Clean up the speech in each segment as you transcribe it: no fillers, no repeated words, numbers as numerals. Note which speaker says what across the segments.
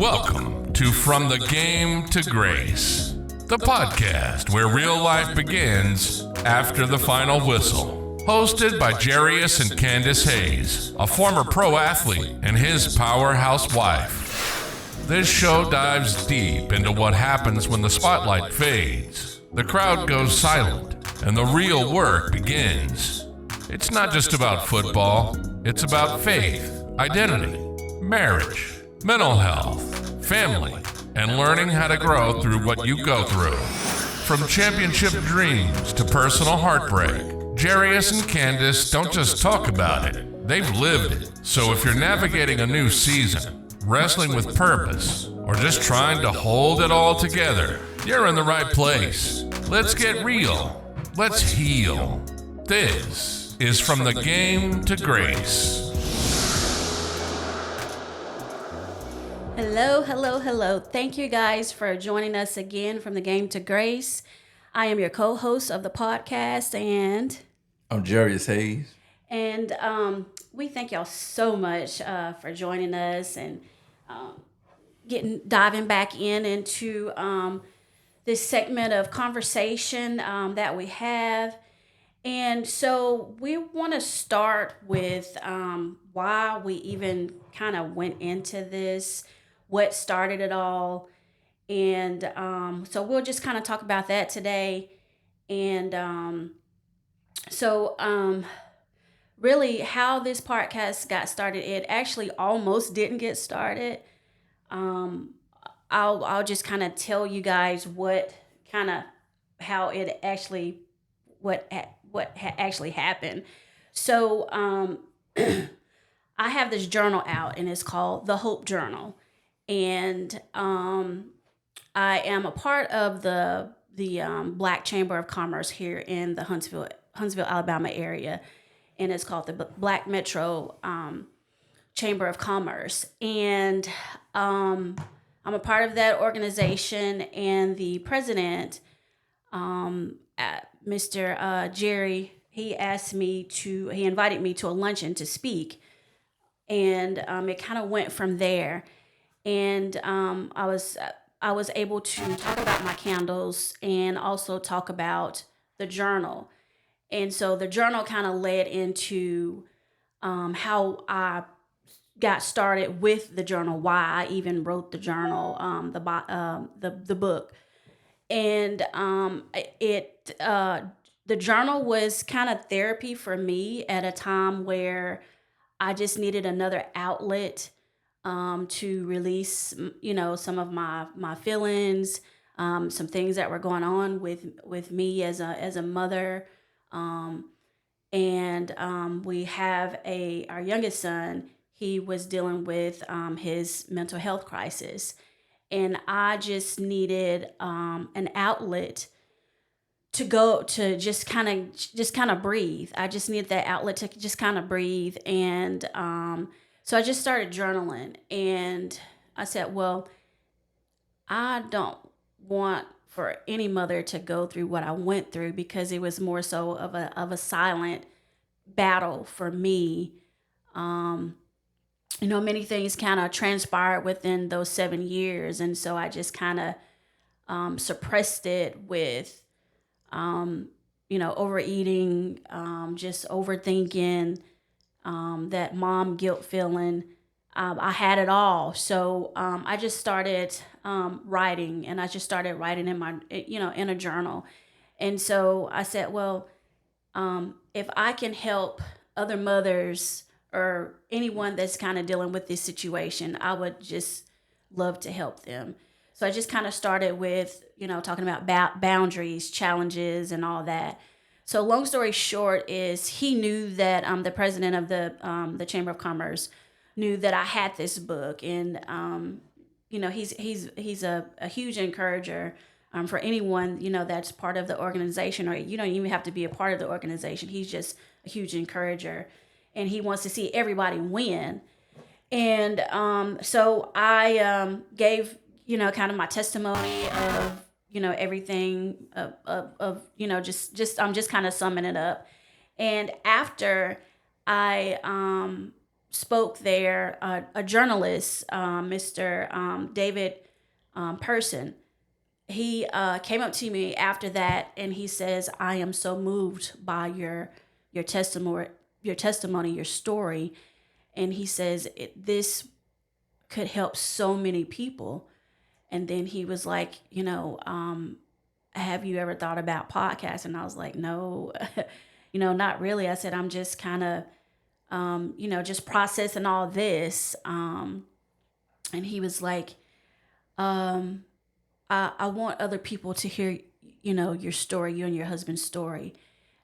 Speaker 1: Welcome to From the Game to Grace, the podcast where real life begins after the final whistle. Hosted by Jarius and Candace Hayes, a former pro athlete and his powerhouse wife. This show dives deep into what happens when the spotlight fades, the crowd goes silent, and the real work begins. It's not just about football, it's about faith, identity, marriage, mental health, family, and learning how to grow through what you go through. From championship dreams to personal heartbreak, Jarius and Candace don't just talk about it, they've lived it. So if you're navigating a new season, wrestling with purpose, or just trying to hold it all together, you're in the right place. Let's get real. Let's heal. This is From the Game to Grace.
Speaker 2: Hello. Thank you guys for joining us again from the Game to Grace. I am your co-host of the podcast, and
Speaker 3: I'm Jarius Hayes.
Speaker 2: And we thank y'all so much for joining us and diving back into this segment of conversation that we have. And so we want to start with why we even kind of went into this, what started it all. And so we'll just kind of talk about that today. And really how this podcast got started, it actually almost didn't get started. I'll just kind of tell you guys what actually happened. So I have this journal out, and it's called the Hope Journal, and I am a part of the Black Chamber of Commerce here in the Huntsville, Alabama area, and it's called the Black Metro Chamber of Commerce, and I'm a part of that organization, and the president, Mr. Jerry, he invited me to a luncheon to speak, and it kind of went from there, and I was able to talk about my candles and also talk about the journal, and so the journal kind of led into how I got started with the journal, why I even wrote the journal, the book. And the journal was kind of therapy for me at a time where I just needed another outlet to release, some of my feelings, some things that were going on with me as a mother. We have our youngest son. He was dealing with his mental health crisis. And I just needed an outlet to go to just kind of breathe. I just needed that outlet to just kind of breathe. And so I just started journaling. And I said, well, I don't want for any mother to go through what I went through, because it was more so of a silent battle for me. Many things kind of transpired within those 7 years. And so I just kind of suppressed it with, overeating, just overthinking, that mom guilt feeling. I had it all. So I just started writing, and I just started writing in my, in a journal. And so I said, well, if I can help other mothers or anyone that's kind of dealing with this situation, I would just love to help them. So I just kind of started with, talking about boundaries, challenges, and all that. So long story short is he knew that the president of the Chamber of Commerce knew that I had this book, and he's a huge encourager for anyone that's part of the organization, or you don't even have to be a part of the organization. He's just a huge encourager. And he wants to see everybody win. And so I gave, kind of my testimony of, everything of I'm just kind of summing it up. And after I spoke there, a journalist, Mr. David Person. He came up to me after that, and he says, "I am so moved by your testimony, your story." And he says, "This could help so many people." And then he was like, "Have you ever thought about podcasts?" And I was like, "No, not really." I said, "I'm just kind of, just processing all this." And he was like, I want other people to hear, your story, you and your husband's story."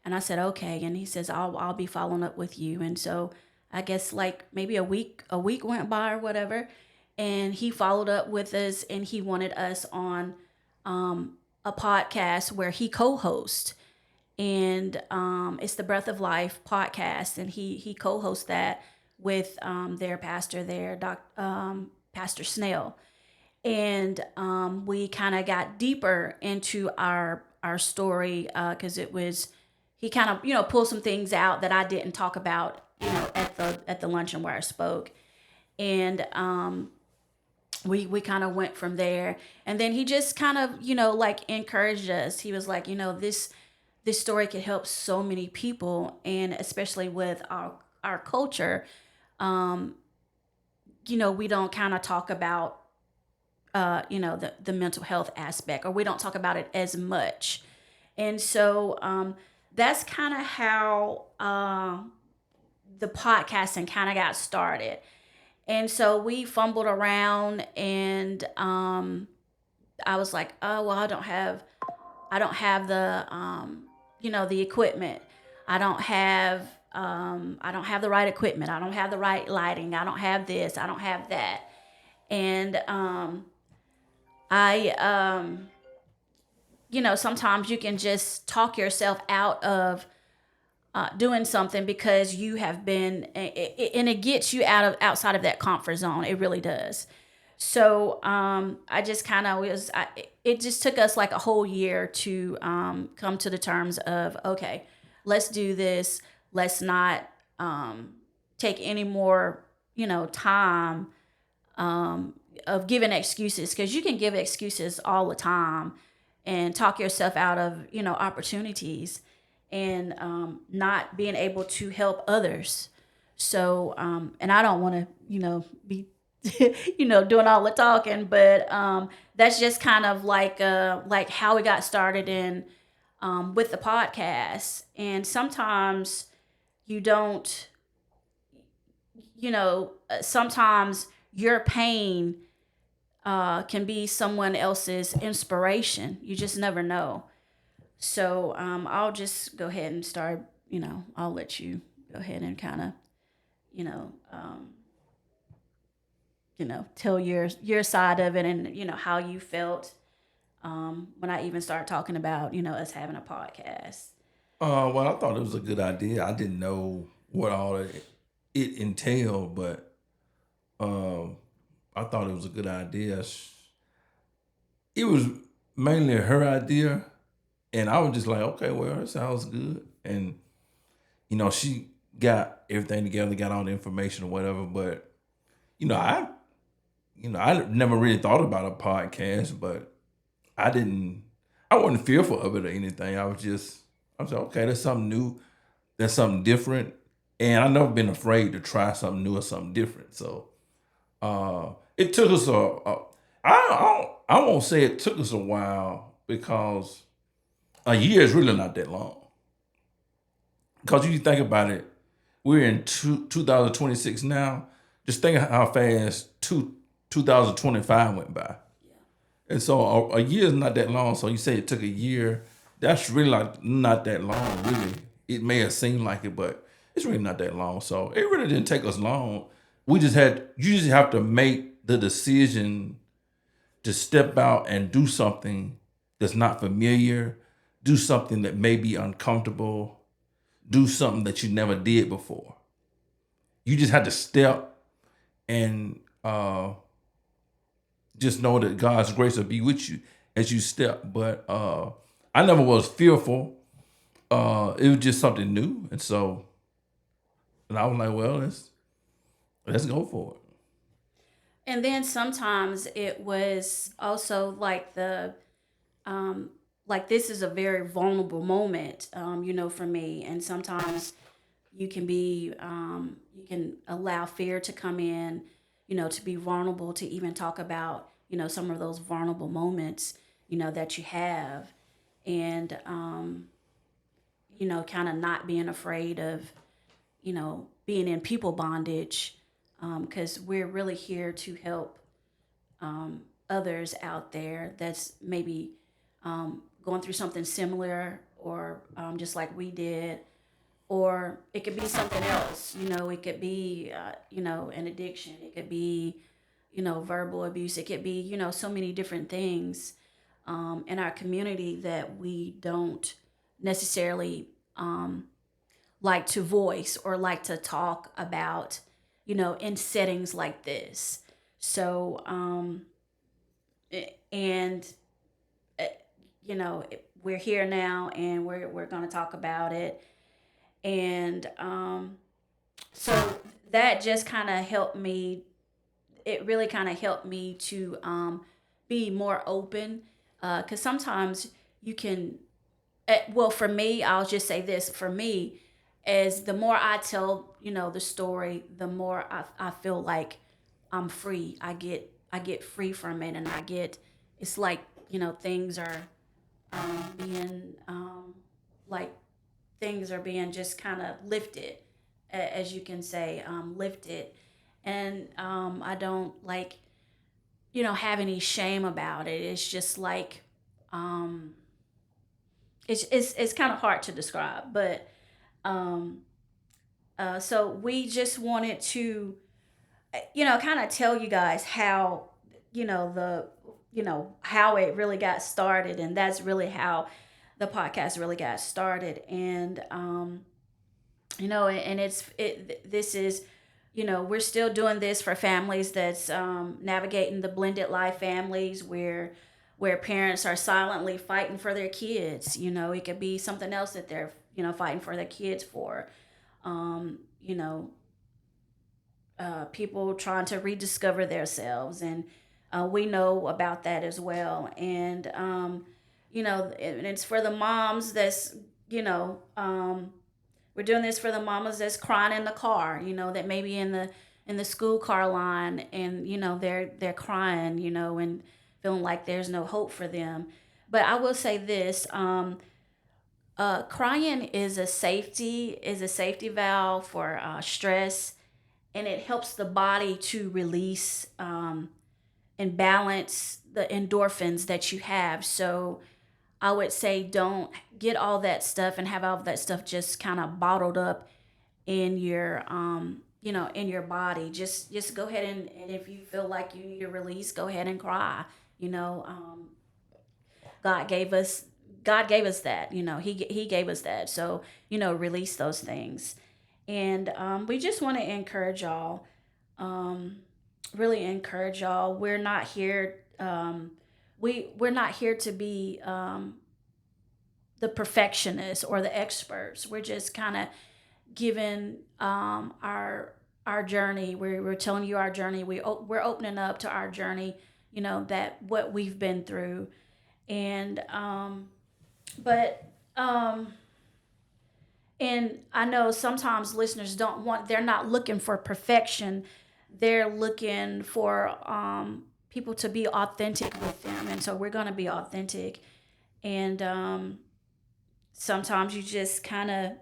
Speaker 2: And I said, "Okay." And he says, I'll be following up with you." And so I guess like maybe a week went by or whatever. And he followed up with us, and he wanted us on a podcast where he co-hosts. And it's the Breath of Life podcast. And he co-hosts that with their pastor there, Pastor Snell. And we kind of got deeper into our story, because he kind of pulled some things out that I didn't talk about at the luncheon where I spoke. And we kind of went from there. And then he just kind of like encouraged us. He was like, this story could help so many people, and especially with our culture, we don't kind of talk about the mental health aspect, or we don't talk about it as much. And so that's kind of how the podcasting kind of got started. And so we fumbled around, and I was like, "Oh, well, I don't have the the equipment. I don't have the right equipment. I don't have the right lighting. I don't have this. I don't have that." And I sometimes you can just talk yourself out of doing something, because you have been, and it gets you outside of that comfort zone. It really does. So I just kind of it just took us like a whole year to come to the terms of, okay, let's do this. Let's not take any more time of giving excuses, because you can give excuses all the time and talk yourself out of opportunities, and not being able to help others. So and I don't want to be doing all the talking, but that's just kind of like how we got started in with the podcast. And sometimes you don't sometimes your pain can be someone else's inspiration. You just never know. So I'll just go ahead and start. I'll let you go ahead and kind of, tell your side of it, and how you felt when I even started talking about us having a podcast.
Speaker 3: Well, I thought it was a good idea. I didn't know what all it entailed, but I thought it was a good idea. It was mainly her idea, and I was just like, okay, well, it sounds good. And she got everything together, got all the information or whatever. But I never really thought about a podcast, but I wasn't fearful of it or anything. I was like, okay, that's something new, that's something different, and I've never been afraid to try something new or something different. So it took us I won't say it took us a while, because a year is really not that long. Because you think about it, we're in 2026 now. Just think how fast 2025 went by.
Speaker 2: Yeah.
Speaker 3: And so a year is not that long. So you say it took a year. That's really not that long, really. It may have seemed like it, but it's really not that long. So it really didn't take us long. You just have to make the decision to step out and do something that's not familiar, do something that may be uncomfortable, do something that you never did before. You just have to step and just know that God's grace will be with you as you step. But I never was fearful. It was just something new. And I was like, well, Let's go for it.
Speaker 2: And then sometimes it was also like this is a very vulnerable moment, for me. And sometimes you can allow fear to come in, to be vulnerable, to even talk about, some of those vulnerable moments, that you have. And, kind of not being afraid of, being in people bondage, because we're really here to help others out there that's maybe going through something similar, or just like we did, or it could be something else. It could be an addiction. It could be verbal abuse. It could be so many different things in our community that we don't necessarily like to voice or like to talk about, in settings like this. So, and we're here now, and we're going to talk about it. And so that just kind of helped me. It really kind of helped me to be more open, because sometimes you can. Well, for me, I'll just say this. For me, as the more I tell, the story, the more I feel like I'm free. I get free from it, and it's like, things are being like things are being just kind of lifted, as you can say, lifted. And I don't like, have any shame about it. It's just like, it's kind of hard to describe, but so we just wanted to, kind of tell you guys how, how it really got started. And that's really how the podcast really got started. And, and this is, we're still doing this for families that's navigating the blended life families where parents are silently fighting for their kids. It could be something else that they're, fighting for their kids for. People trying to rediscover themselves. And we know about that as well. And, and it's for the moms that's, we're doing this for the mamas that's crying in the car, that maybe in the school car line, and, they're crying, and feeling like there's no hope for them. But I will say this, crying is a safety valve for stress, and it helps the body to release and balance the endorphins that you have. So I would say don't get all that stuff and have all of that stuff just kind of bottled up in your in your body. Just go ahead and if you feel like you need a release, go ahead and cry. God gave us that. He gave us that. So release those things. And we just want to encourage y'all. Really encourage y'all. We're not here. We're not here to be the perfectionists or the experts. We're just kind of giving our journey. We're telling you our journey. We're opening up to our journey. That what we've been through, and and I know sometimes listeners they're not looking for perfection. They're looking for people to be authentic with them. And so we're going to be authentic. And sometimes you just kind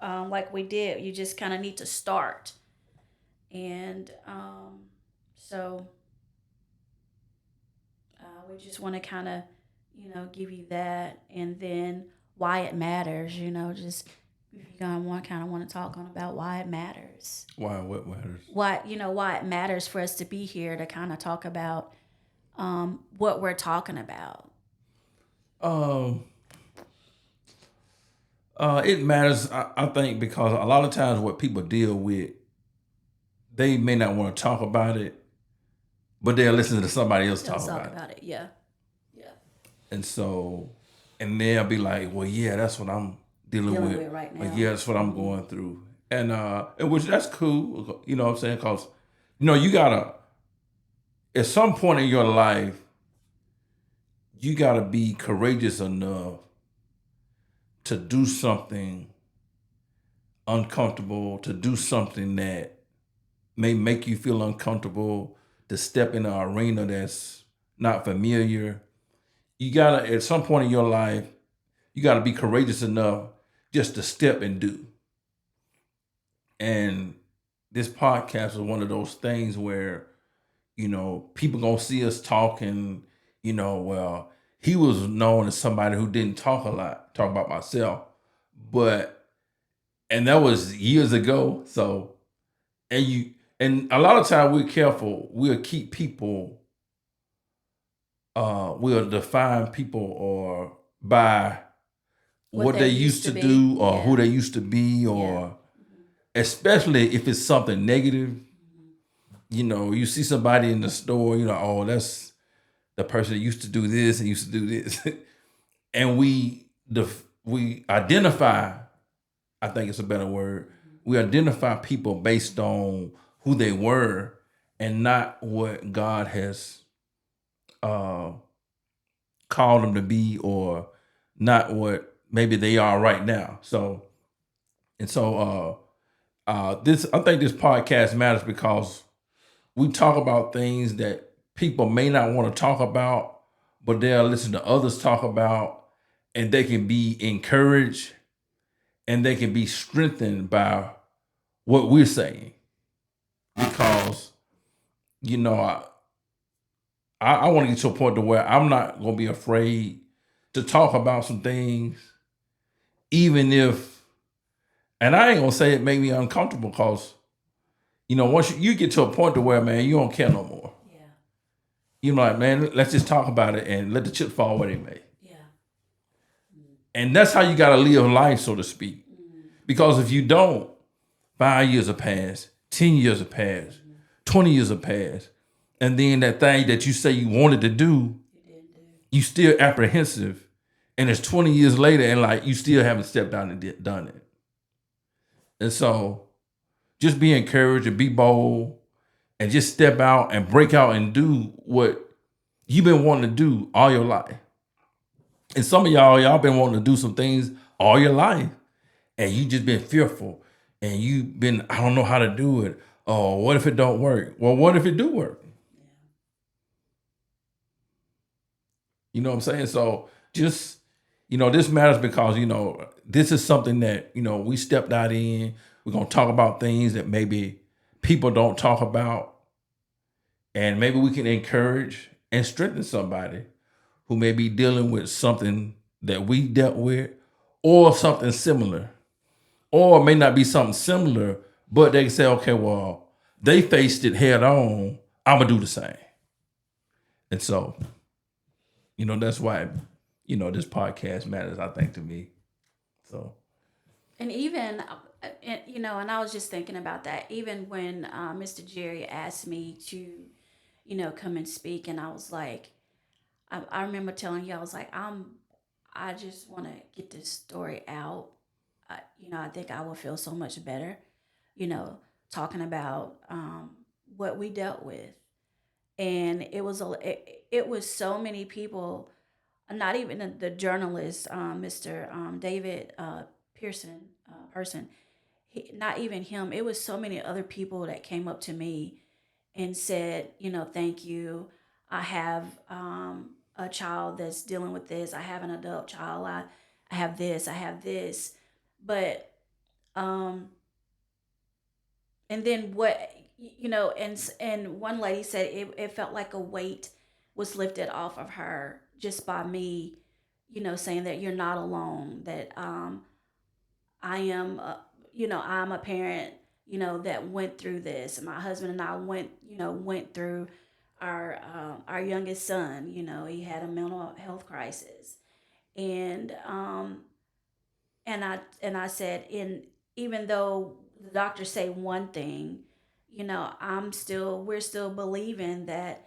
Speaker 2: of, like we did, you just kind of need to start. And so we just want to kind of, give you that. And then why it matters, just if you want to talk on about why it matters.
Speaker 3: Why? What matters?
Speaker 2: Why it matters for us to be here to kind of talk about what we're talking about.
Speaker 3: It matters, I think, because a lot of times what people deal with, they may not want to talk about it, but they'll listen to somebody else talk about it.
Speaker 2: Yeah.
Speaker 3: And so, and they'll be like, well, yeah, that's what I'm dealing with
Speaker 2: right now.
Speaker 3: Or, yeah, that's what I'm going through. and which that's cool, you know what I'm saying? Because you gotta at some point in your life, you gotta be courageous enough to do something uncomfortable, to do something that may make you feel uncomfortable, to step in an arena that's not familiar. You gotta at some point in your life, you gotta be courageous enough just to step and do. And this podcast is one of those things where, people gonna see us talking, well, he was known as somebody who didn't talk a lot, talk about myself. But and that was years ago. So and a lot of time we're careful, we'll keep people, we'll define people or by what they used to do or who they used to be, or especially if it's something negative. You see somebody in the store, oh, that's the person that used to do this and used to do this. And we identify, I think it's a better word, we identify people based on who they were and not what God has called them to be, or not what maybe they are right now. This, I think this podcast matters because we talk about things that people may not want to talk about, but they'll listen to others talk about, and they can be encouraged and they can be strengthened by what we're saying. Because, I want to get to a point to where I'm not going to be afraid to talk about some things, even if, and I ain't going to say it make me uncomfortable, because, once you get to a point to where, man, you don't care no more.
Speaker 2: Yeah.
Speaker 3: You're like, man, let's just talk about it and let the chips fall where they may.
Speaker 2: Yeah.
Speaker 3: And that's how you got to live life, so to speak. Because if you don't, 5 years have passed, 10 years have passed, 20 years have passed. And then that thing that you say you wanted to do, you still apprehensive. And it's 20 years later and like you still haven't stepped out and done it. And so just be encouraged and be bold and just step out and break out and do what you've been wanting to do all your life. And some of y'all been wanting to do some things all your life, and you just been fearful, and you've been, I don't know how to do it. Oh, what if it don't work? Well, what if it do work? You know what I'm saying? So just, this matters because, this is something that, we stepped out in. We're going to talk about things that maybe people don't talk about. And maybe we can encourage and strengthen somebody who may be dealing with something that we dealt with, or something similar. Or it may not be something similar, but they can say, okay, well, they faced it head on. I'm going to do the same. And so, that's why, this podcast matters, I think, to me. So.
Speaker 2: And even, and I was just thinking about that. Even when Mr. Jerry asked me to, come and speak, and I was like, I remember telling you, I was like, I just want to get this story out. I think I will feel so much better, talking about what we dealt with. And it was so many people, not even the journalist, Mr. David Pearson, person, not even him. It was so many other people that came up to me and said, thank you. I have a child that's dealing with this. I have an adult child. I have this. I have this. But and then what, and one lady said it felt like a weight was lifted off of her just by me, saying that you're not alone, that I am, I'm a parent, that went through this. My husband and I went through our youngest son. He had a mental health crisis, and I said, even though the doctors say one thing, we're still believing that,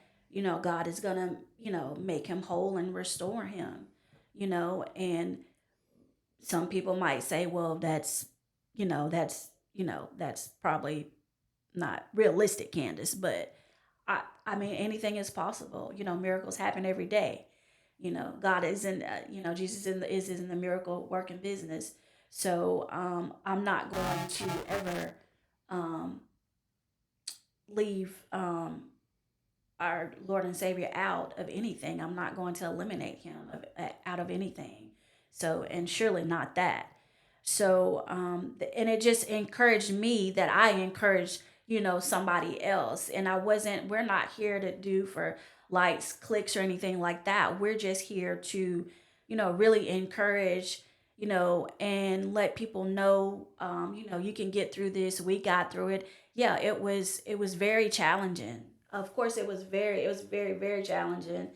Speaker 2: God is gonna, make him whole and restore him, and some people might say, well, that's that's probably not realistic, Candace, but I mean, anything is possible. Miracles happen every day. God is in, Jesus is in the miracle working business. So I'm not going to ever um, leave our Lord and Savior out of anything. I'm not going to eliminate him out of anything. So, and surely not that. So, and it just encouraged me that I encouraged, somebody else. And we're not here to do for likes, clicks, or anything like that. We're just here to, really encourage, and let people know, you can get through this. We got through it. Yeah, it was very challenging. Of course, it was very, very challenging.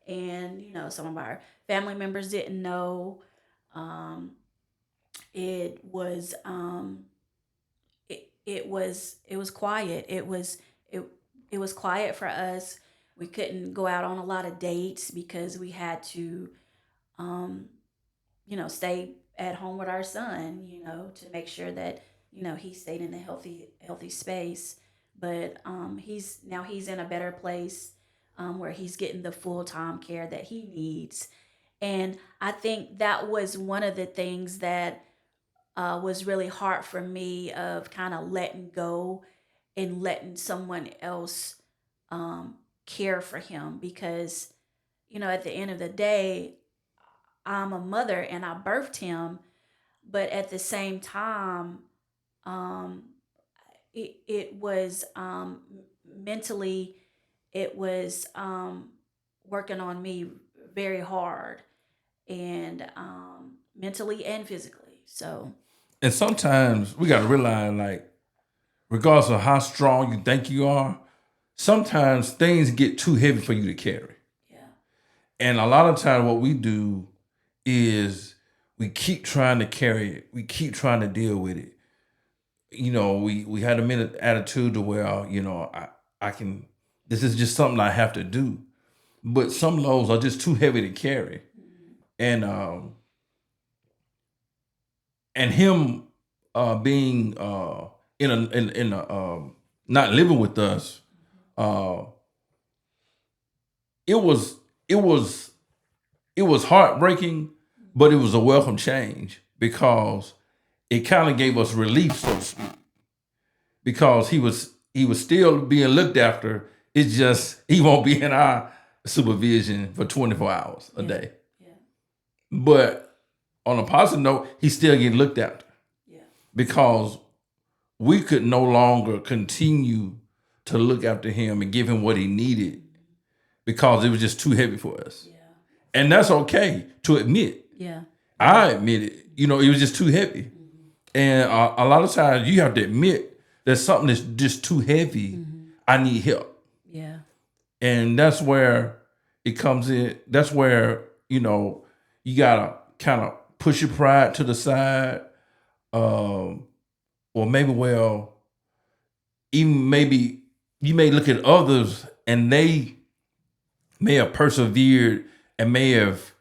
Speaker 2: And, some of our family members didn't know. Um, it was it was quiet. It was quiet for us. We couldn't go out on a lot of dates because we had to um stay at home with our son, to make sure that he stayed in a healthy space. But he's in a better place, where he's getting the full-time care that he needs. And I think that was one of the things that was really hard for me, of kind of letting go and letting someone else um, care for him, because at the end of the day, I'm a mother and I birthed him, but at the same time, um, it was mentally, it was working on me very hard, and mentally and physically. So
Speaker 3: And sometimes we got to realize, like, regardless of how strong you think you are, sometimes things get too heavy for you to carry.
Speaker 2: yeah,
Speaker 3: And a lot of times, what we do is we keep trying to carry it. We keep trying to deal with it. We had a minute attitude to where, I can, this is just something I have to do. But some loads are just too heavy to carry. And him being in a not living with us, uh, it was it was it was heartbreaking, but it was a welcome change because it kind of gave us relief, so to speak, because he was still being looked after. It's just he won't be in our supervision for 24 hours a
Speaker 2: yeah,
Speaker 3: day.
Speaker 2: yeah,
Speaker 3: But on a positive note, he's still getting looked after
Speaker 2: yeah,
Speaker 3: because we could no longer continue to look after him and give him what he needed because it was just too heavy for us.
Speaker 2: yeah,
Speaker 3: And that's okay to admit.
Speaker 2: yeah,
Speaker 3: I admit it. It was just too heavy. And a lot of times you have to admit that something that's just too heavy. I need help.
Speaker 2: yeah,
Speaker 3: And that's where it comes in. That's where, you got to kind of push your pride to the side. Um, or maybe, even maybe you may look at others and they may have persevered and may have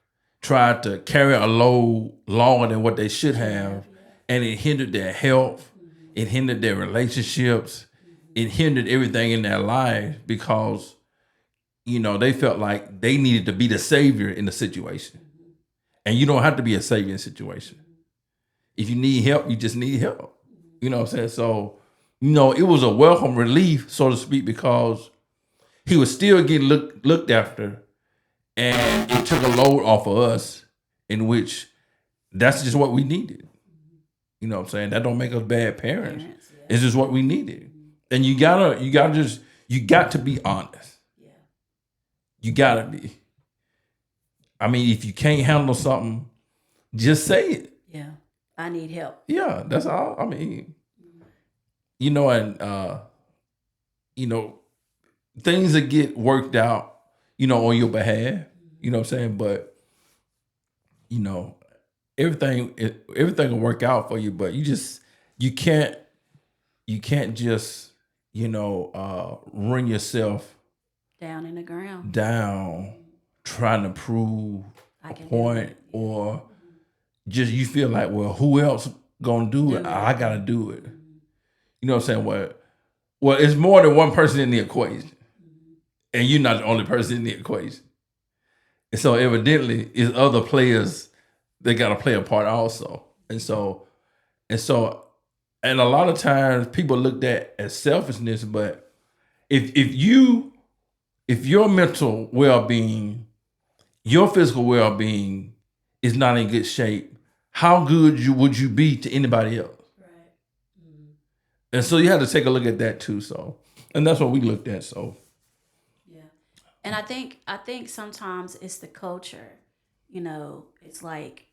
Speaker 3: tried to carry a load longer than what they should have, and it hindered their health, it hindered their relationships, it hindered everything in their life because they felt like they needed to be the savior in the situation, and you don't have to be a savior in a situation. If you need help, you just need help. You know what I'm saying? So it was a welcome relief, so to speak, because he was still getting looked after, and it took a load off of us, in which that's just what we needed. You know what I'm saying? That don't make us bad parents.
Speaker 2: yeah,
Speaker 3: It's just what we needed. And you got to be honest.
Speaker 2: yeah,
Speaker 3: You gotta be. I mean, if you can't handle something, just say it.
Speaker 2: yeah. I need help.
Speaker 3: Yeah, that's all. I mean, and things that get worked out, on your behalf. You know what I'm saying? But everything will work out for you. But you can't just run yourself
Speaker 2: Down in the ground.
Speaker 3: down trying to prove
Speaker 2: I
Speaker 3: a
Speaker 2: can do
Speaker 3: point,
Speaker 2: it.
Speaker 3: or just you feel like, well, who else gonna do it? I gotta do it. You know what I'm saying? Well, it's more than one person in the equation. And you're not the only person in the equation. And so evidently it's other players that got to play a part also. And a lot of times people look at as selfishness, but if your mental well-being, your physical well-being is not in good shape, how good would you be to anybody else?
Speaker 2: Right. Mm-hmm.
Speaker 3: And so you have to take a look at that too. So, and that's what we looked at. So,
Speaker 2: yeah, and I think sometimes it's the culture. It's like,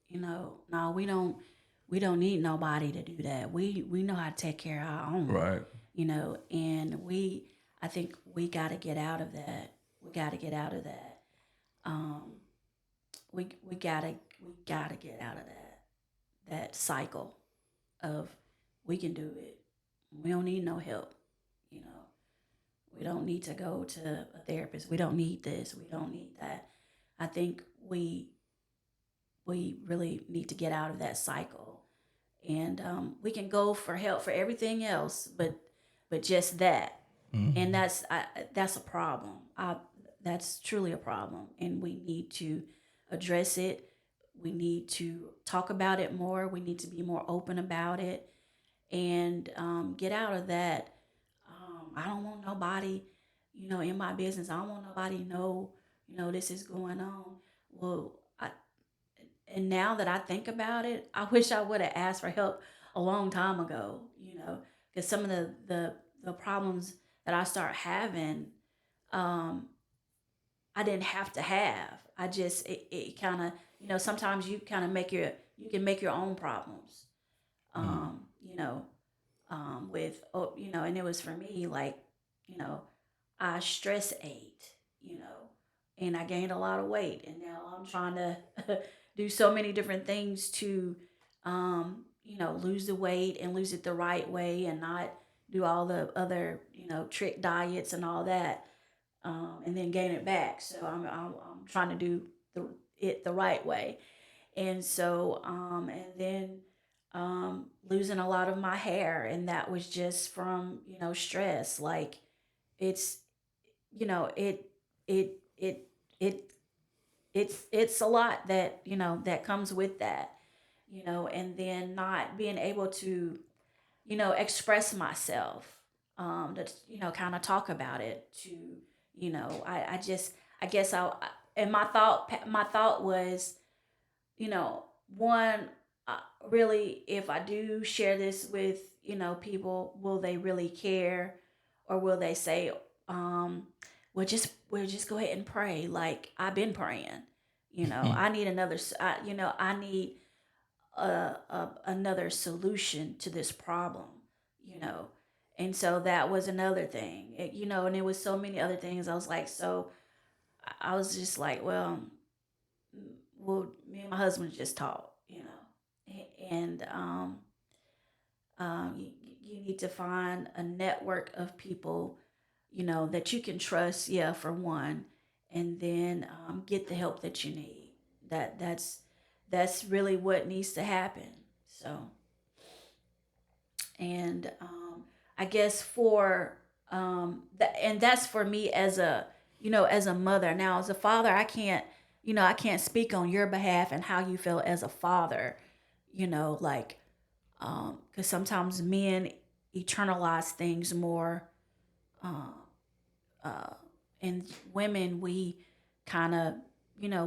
Speaker 2: no, we don't need nobody to do that. We know how to take care of our own.
Speaker 3: right.
Speaker 2: And I think we got to get out of that. We got to get out of that. We gotta get out of that cycle of we can do it. We don't need no help. We don't need to go to a therapist. We don't need this. We don't need that. I think we really need to get out of that cycle, and we can go for help for everything else, but just that, and that's a problem. That's truly a problem, and we need to address it. We need to talk about it more. We need to be more open about it, and get out of that. I don't want nobody, in my business. I don't want nobody to know, this is going on. Well, and now that I think about it, I wish I would have asked for help a long time ago, because some of the problems that I start having, um, I didn't have to have. I just it kind of, sometimes you kind of you can make your own problems. You know, with and it was for me like, you know, I stress ate, and I gained a lot of weight, and now I'm trying to do so many different things to, lose the weight and lose it the right way, and not do all the other, trick diets and all that, and then gain it back. So I'm trying to do the right way, and so and then losing a lot of my hair, and that was just from stress. Like it's it it it it it's a lot that that comes with that, and then not being able to express myself, to kind of talk about it, to I guess and my thought was, one, really, if I do share this with people, will they really care, or will they say, we'll just go ahead and pray like I've been praying. I need another. I need another solution to this problem. You know, and so that was another thing. And it was so many other things. I was like, so I was just like, well, me and my husband just talked. And you need to find a network of people, that you can trust. Yeah, for one, and then get the help that you need. That's really what needs to happen. So, and I guess for and that's for me as a as a mother. Now, as a father, I can't speak on your behalf and how you feel as a father. Like, because sometimes men eternalize things more, uh, uh, and women, we kind of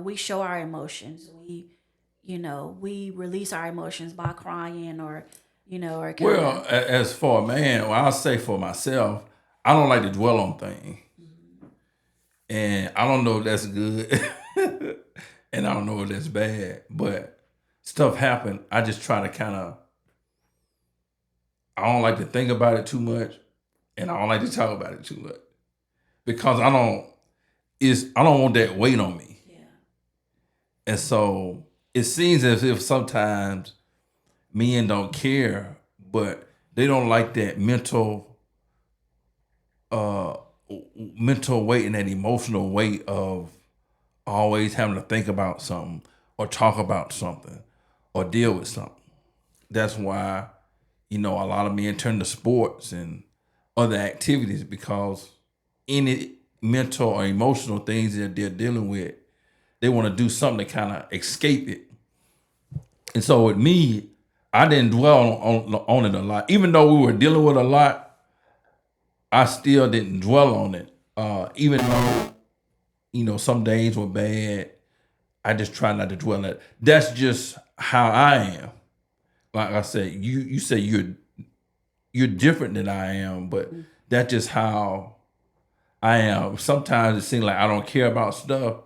Speaker 2: we show our emotions. We release our emotions by crying, or or kind
Speaker 3: Well,
Speaker 2: of.
Speaker 3: as for a man, well, I'll say for myself, I don't like to dwell on things. And I don't know if that's good. And I don't know if that's bad. But stuff happen. I just try to I don't like to think about it too much. And I don't like to talk about it too much. Because I don't want that weight on me.
Speaker 2: Yeah.
Speaker 3: And so it seems as if sometimes men don't care, but they don't like that uh mental weight and that emotional weight of always having to think about something or talk about something or deal with something. That's why, a lot of men turn to sports and other activities because any mental or emotional things that they're dealing with, they want to do something to kind of escape it. And so with me, I didn't dwell on it a lot. Even though we were dealing with a lot, I still didn't dwell on it. Even though, some days were bad, I just try not to dwell on it. That's just how I am. Like I said, you say you're different than I am, but that's just how I am. Sometimes it seems like I don't care about stuff,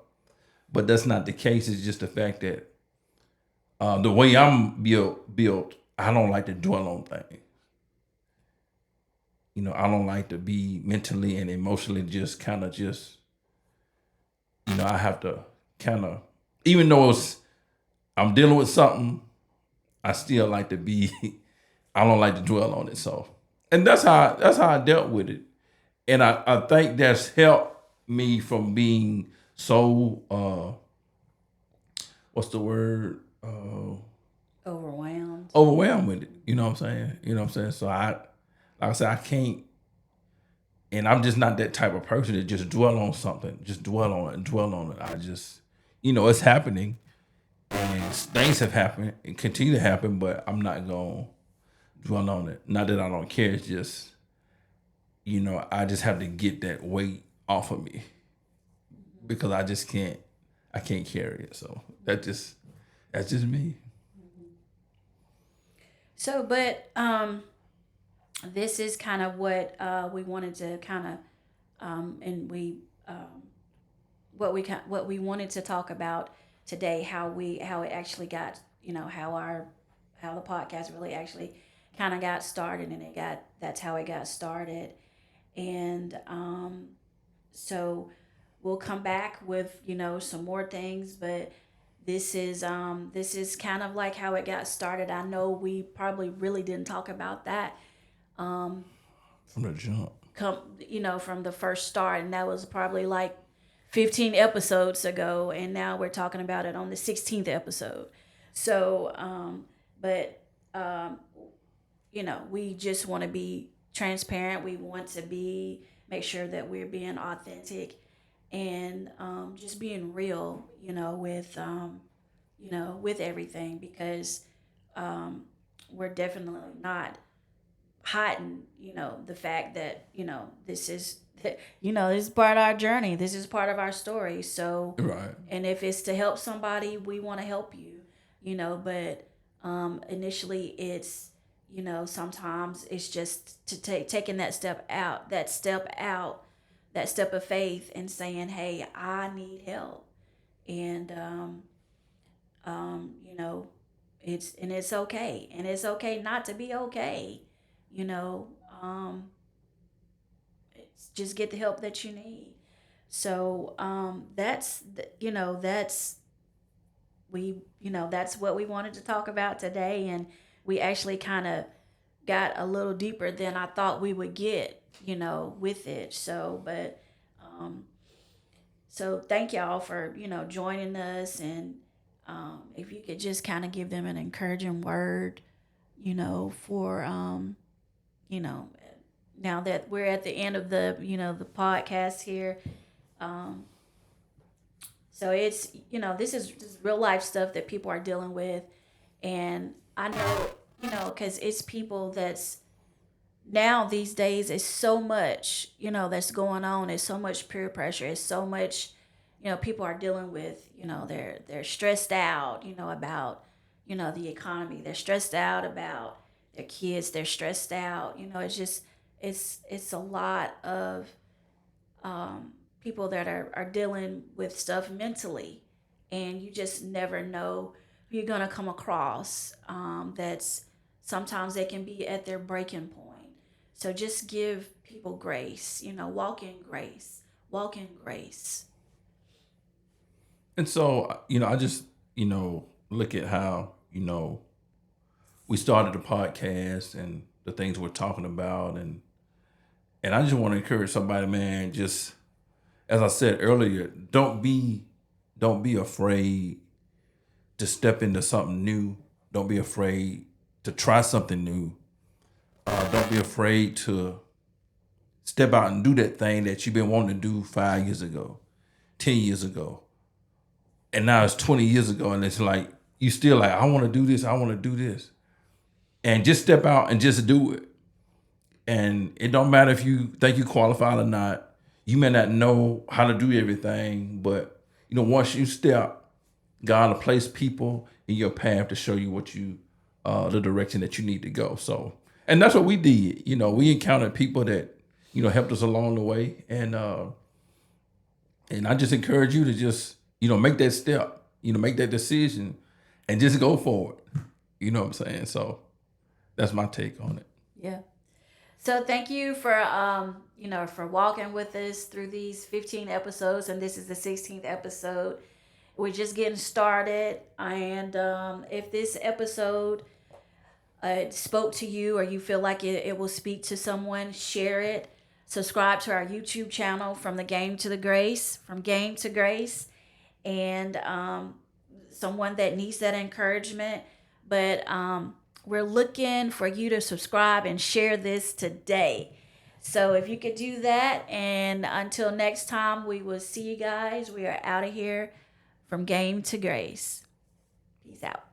Speaker 3: but that's not the case. It's just the fact that the way I'm built, I don't like to dwell on things. I don't like to be mentally and emotionally I have to even though I'm dealing with something, I still like to be, I don't like to dwell on it. So, and that's how I dealt with it. And I think that's helped me from being so, what's the word? Overwhelmed with it. You know what I'm saying? So like I said, I can't, and I'm just not that type of person that just dwell on something, just dwell on it. I just, it's happening and things have happened and continue to happen, but I'm not going to dwell on it. Not that I don't care. It's just, I just have to get that weight off of me because I can't carry it. So that's just me.
Speaker 2: So, but this is kind of what we wanted to kind of, and we what we wanted to talk about today. How it actually got, how the podcast really actually kind of got started, and that's how it got started, and so we'll come back with some more things, but this is kind of like how it got started. I know we probably really didn't talk about that
Speaker 3: From the jump.
Speaker 2: From the first start, and that was probably like 15 episodes ago, and now we're talking about it on the 16th episode. So we just want to be transparent. We want to make sure that we're being authentic and just being real, with everything, because we're definitely not hiding, the fact that, this is part of our journey. This is part of our story. So,
Speaker 3: right.
Speaker 2: And if it's to help somebody, we want to help you, but initially it's, sometimes it's just to taking that step of faith and saying, hey, I need help. And, it's okay. And it's okay not to be okay. It's just get the help that you need. So, that's what we wanted to talk about today. And we actually kind of got a little deeper than I thought we would get, with it. So, but, so thank y'all for, joining us. And, if you could just kind of give them an encouraging word, for, now that we're at the end of the, the podcast here. So it's, this is real life stuff that people are dealing with. And I know, because it's people that's now these days, it's so much, that's going on. It's so much peer pressure. It's so much, people are dealing with, they're stressed out, about, the economy. They're stressed out about their kids. They're stressed out. It's just, it's a lot of people that are dealing with stuff mentally, and you just never know who you're gonna come across. That's sometimes they can be at their breaking point. So just give people grace. Walk in grace. Walk in grace.
Speaker 3: And so, I just, look at how, we started the podcast and the things we're talking about. And I just want to encourage somebody, man, just, as I said earlier, don't be afraid to step into something new. Don't be afraid to try something new. Don't be afraid to step out and do that thing that you've been wanting to do 5 years ago, 10 years ago. And now it's 20 years ago, and it's like, you still like, I want to do this, I want to do this. And just step out and just do it. And it don't matter if you think you qualified or not. You may not know how to do everything, but once you step, God will place people in your path to show you what the direction that you need to go. So, and that's what we did. We encountered people that, helped us along the way. And I just encourage you to just, make that step, make that decision and just go for it. You know what I'm saying? So that's my take on it.
Speaker 2: Yeah. So thank you for for walking with us through these 15 episodes, and this is the 16th episode. We're just getting started, and if this episode spoke to you or you feel like it will speak to someone, share it. Subscribe to our YouTube channel, From Game to Grace, and someone that needs that encouragement. But we're looking for you to subscribe and share this today. So if you could do that, and until next time, we will see you guys. We are out of here. From Game to Grace. Peace out.